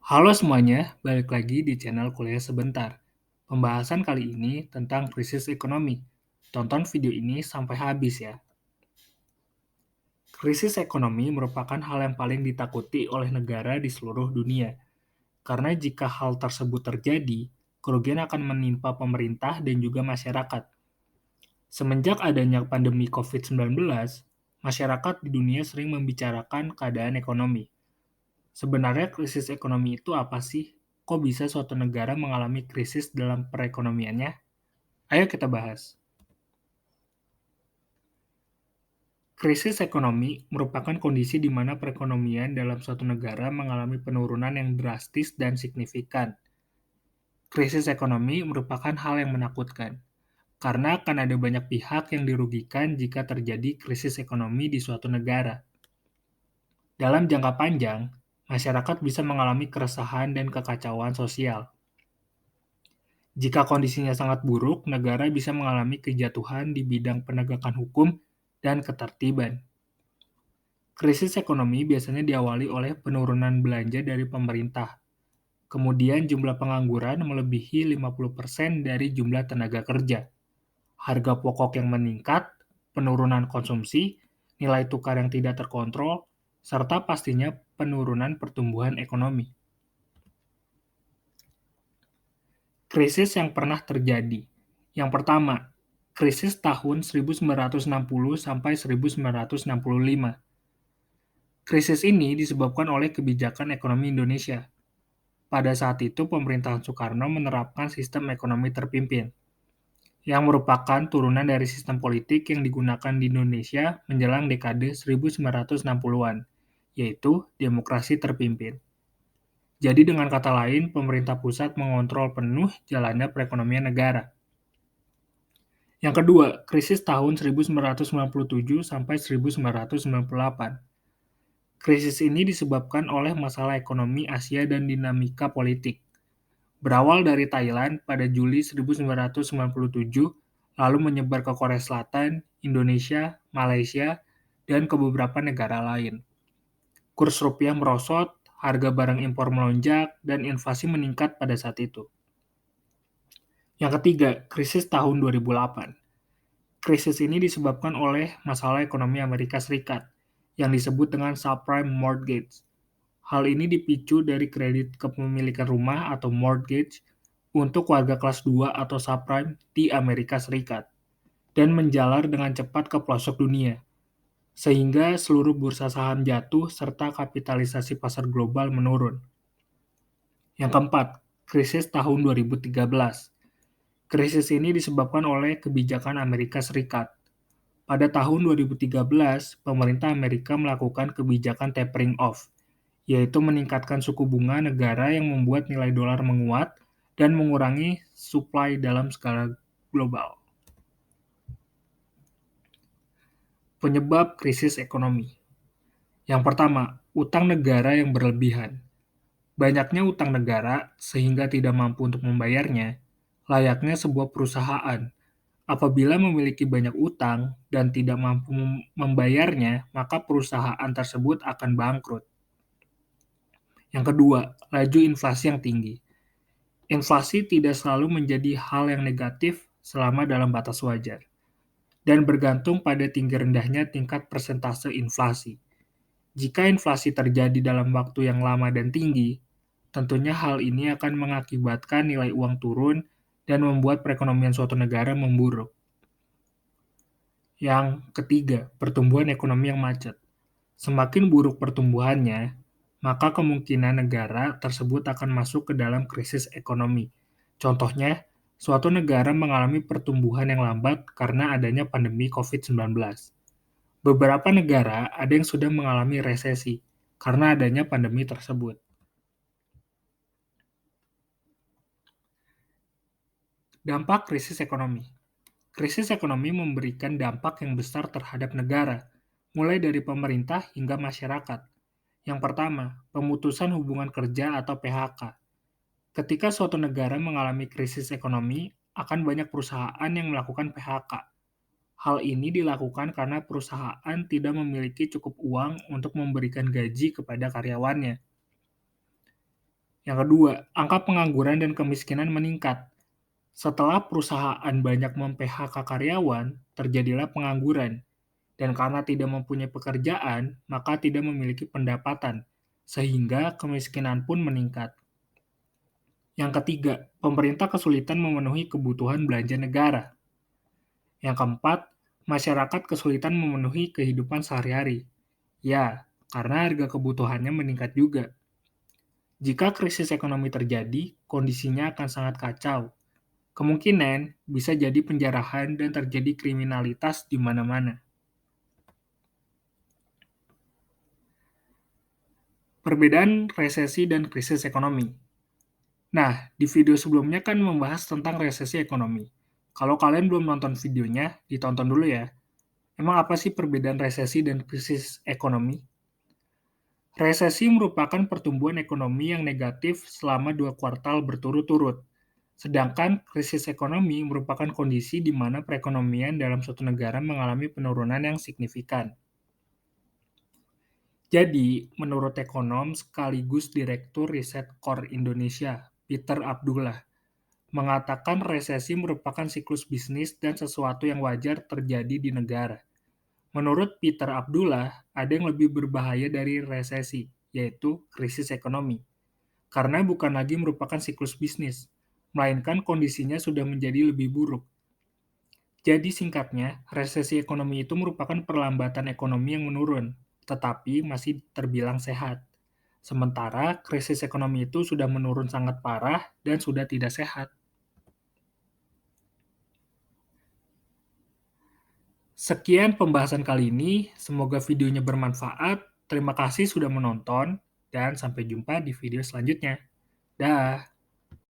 Halo semuanya, balik lagi di channel Kuliah Sebentar. Pembahasan kali ini tentang krisis ekonomi. Tonton video ini sampai habis ya. Krisis ekonomi merupakan hal yang paling ditakuti oleh negara di seluruh dunia. Karena jika hal tersebut terjadi, kerugian akan menimpa pemerintah dan juga masyarakat. Semenjak adanya pandemi COVID-19, masyarakat di dunia sering membicarakan keadaan ekonomi. Sebenarnya krisis ekonomi itu apa sih? Kok bisa suatu negara mengalami krisis dalam perekonomiannya? Ayo kita bahas. Krisis ekonomi merupakan kondisi di mana perekonomian dalam suatu negara mengalami penurunan yang drastis dan signifikan. Krisis ekonomi merupakan hal yang menakutkan, karena akan ada banyak pihak yang dirugikan jika terjadi krisis ekonomi di suatu negara. Dalam jangka panjang, masyarakat bisa mengalami keresahan dan kekacauan sosial. Jika kondisinya sangat buruk, negara bisa mengalami kejatuhan di bidang penegakan hukum dan ketertiban. Krisis ekonomi biasanya diawali oleh penurunan belanja dari pemerintah. Kemudian jumlah pengangguran melebihi 50% dari jumlah tenaga kerja. Harga pokok yang meningkat, penurunan konsumsi, nilai tukar yang tidak terkontrol, serta pastinya penurunan pertumbuhan ekonomi. Krisis yang pernah terjadi. Yang pertama, krisis tahun 1960 sampai 1965. Krisis ini disebabkan oleh kebijakan ekonomi Indonesia. Pada saat itu, pemerintahan Soekarno menerapkan sistem ekonomi terpimpin, yang merupakan turunan dari sistem politik yang digunakan di Indonesia menjelang dekade 1960-an, yaitu demokrasi terpimpin. Jadi dengan kata lain, pemerintah pusat mengontrol penuh jalannya perekonomian negara. Yang kedua, krisis tahun 1997 sampai 1998. Krisis ini disebabkan oleh masalah ekonomi Asia dan dinamika politik. Berawal dari Thailand pada Juli 1997, lalu menyebar ke Korea Selatan, Indonesia, Malaysia, dan ke beberapa negara lain. Kurs rupiah merosot, harga barang impor melonjak, dan inflasi meningkat pada saat itu. Yang ketiga, krisis tahun 2008. Krisis ini disebabkan oleh masalah ekonomi Amerika Serikat, yang disebut dengan subprime mortgage. Hal ini dipicu dari kredit kepemilikan rumah atau mortgage untuk warga kelas 2 atau subprime di Amerika Serikat, dan menjalar dengan cepat ke pelosok dunia, sehingga seluruh bursa saham jatuh serta kapitalisasi pasar global menurun. Yang keempat, krisis tahun 2013. Krisis ini disebabkan oleh kebijakan Amerika Serikat. Pada tahun 2013, pemerintah Amerika melakukan kebijakan tapering off, yaitu meningkatkan suku bunga negara yang membuat nilai dolar menguat dan mengurangi supply dalam skala global. Penyebab krisis ekonomi. Yang pertama, utang negara yang berlebihan. Banyaknya utang negara sehingga tidak mampu untuk membayarnya, layaknya sebuah perusahaan. Apabila memiliki banyak utang dan tidak mampu membayarnya, maka perusahaan tersebut akan bangkrut. Yang kedua, laju inflasi yang tinggi. Inflasi tidak selalu menjadi hal yang negatif selama dalam batas wajar, dan bergantung pada tinggi rendahnya tingkat persentase inflasi. Jika inflasi terjadi dalam waktu yang lama dan tinggi, tentunya hal ini akan mengakibatkan nilai uang turun dan membuat perekonomian suatu negara memburuk. Yang ketiga, pertumbuhan ekonomi yang macet. Semakin buruk pertumbuhannya, maka kemungkinan negara tersebut akan masuk ke dalam krisis ekonomi. Contohnya, suatu negara mengalami pertumbuhan yang lambat karena adanya pandemi COVID-19. Beberapa negara ada yang sudah mengalami resesi karena adanya pandemi tersebut. Dampak krisis ekonomi. Krisis ekonomi memberikan dampak yang besar terhadap negara, mulai dari pemerintah hingga masyarakat. Yang pertama, pemutusan hubungan kerja atau PHK. Ketika suatu negara mengalami krisis ekonomi, akan banyak perusahaan yang melakukan PHK. Hal ini dilakukan karena perusahaan tidak memiliki cukup uang untuk memberikan gaji kepada karyawannya. Yang kedua, angka pengangguran dan kemiskinan meningkat. Setelah perusahaan banyak mem-PHK karyawan, terjadilah pengangguran. Dan karena tidak mempunyai pekerjaan, maka tidak memiliki pendapatan, sehingga kemiskinan pun meningkat. Yang ketiga, pemerintah kesulitan memenuhi kebutuhan belanja negara. Yang keempat, masyarakat kesulitan memenuhi kehidupan sehari-hari. Ya, karena harga kebutuhannya meningkat juga. Jika krisis ekonomi terjadi, kondisinya akan sangat kacau. Kemungkinan bisa jadi penjarahan dan terjadi kriminalitas di mana-mana. Perbedaan resesi dan krisis ekonomi. Nah, di video sebelumnya kan membahas tentang resesi ekonomi. Kalau kalian belum nonton videonya, ditonton dulu ya. Emang apa sih perbedaan resesi dan krisis ekonomi? Resesi merupakan pertumbuhan ekonomi yang negatif selama 2 kuartal berturut-turut. Sedangkan krisis ekonomi merupakan kondisi di mana perekonomian dalam suatu negara mengalami penurunan yang signifikan. Jadi, menurut ekonom sekaligus Direktur Riset Core Indonesia, Peter Abdullah, mengatakan resesi merupakan siklus bisnis dan sesuatu yang wajar terjadi di negara. Menurut Peter Abdullah, ada yang lebih berbahaya dari resesi, yaitu krisis ekonomi. Karena bukan lagi merupakan siklus bisnis, melainkan kondisinya sudah menjadi lebih buruk. Jadi singkatnya, resesi ekonomi itu merupakan perlambatan ekonomi yang menurun, tetapi masih terbilang sehat. Sementara krisis ekonomi itu sudah menurun sangat parah dan sudah tidak sehat. Sekian pembahasan kali ini, semoga videonya bermanfaat. Terima kasih sudah menonton, dan sampai jumpa di video selanjutnya. Dah.